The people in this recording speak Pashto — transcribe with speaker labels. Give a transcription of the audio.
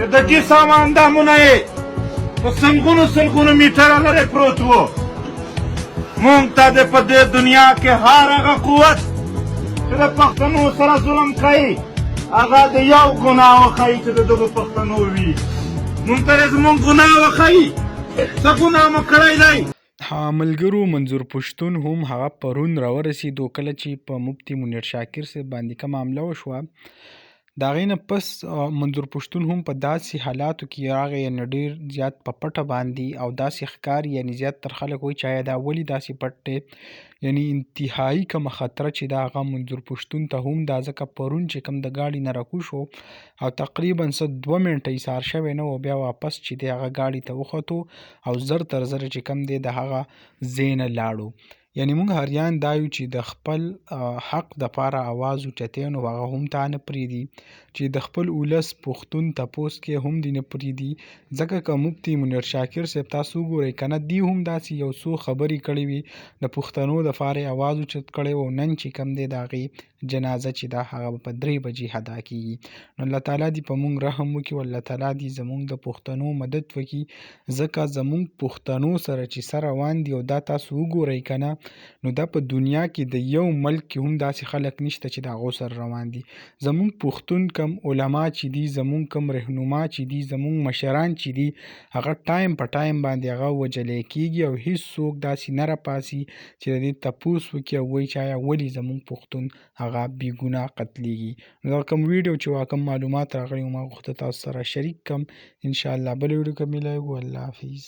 Speaker 1: چې د دې سامان دامونه یې په سلګونو میټره لرې پروت و. مونږ ته د په دې دنیا کې هر هغه قوت چې د پښتنو سره ظلم کوي هغه د یو ګناه وښایي چې د دغو پښتنو وي. مونږ ته زمونږ ګناه وښایي څه ګناه مو کړی دی.
Speaker 2: ملګرو منظور پښتون هم هغه پرون راورسېدو کله چې په مفتي منیر شاکر صاحب باندې کومه حمله وشوه. د هغې نه پس منظور پښتون هم په داسې حالاتو کې راغی یعنې ډېر زیات په پټه باندې او داسې ښکاري یعنې زیاتره خلک وایي چې آیا دا ولې داسې پټ دی یعنې انتهایي کومه خطره چې دا هغه منظور پښتون ته هم دا ځکه پرون چې کوم د ګاډي نه راکوز شو او تقریبا څه 2 منټه ایسار شوی نه و بیا واپس چې دی هغه ګاډي ته وختو او زر تر زره چې کوم دی د هغه ځای نه لاړو. یعنې موږ هریان دا یو چې د خپل حق دپاره اواز اوچتی نو هغه هم تا نه پرېږدي چې د خپل ولس پښتون تپوس کې هم دې نه پرېږدي ځکه که مفتي منیر شاکر صاحب تاسو وګورئ که نه دی هم داسې یو څو خبرې کړې وي د پښتنو دپاره یې اواز اوچت کړی و. نن چې کوم دی د هغې جنازه چې دا هغه په 3 بجې ادا کېږي. نو الله تعالی دې په موږ رحم وکړي او الله تعالی دې زموږ د پښتنو مدد وکړي ځکه زموږ پښتنو سره چې سره روان دي او دا تاسو وګورئ که نه نو دا په دنیا کې د یو ملک کې هم داسې خلک نشته چې د هغو سره روان دي. زموږ پښتون کم علما چې دي زموږ کم رهنما چې دي زموږ مشران چې دي هغه ټایم په ټایم باندې هغه وجلی کېږي او هېڅوک داسې نه راپاسي چې د دې تپوس وکړي او وایي چې آیا ولې زموږ پښتون هغه بې ګناه قتلیږي. نو دا کوم ویډیو چې کوم معلومات راغلي ما غوښته تاسو سره شریک کړم. انشاءالله بله ویډیو کې میلاوو. الله حافظ.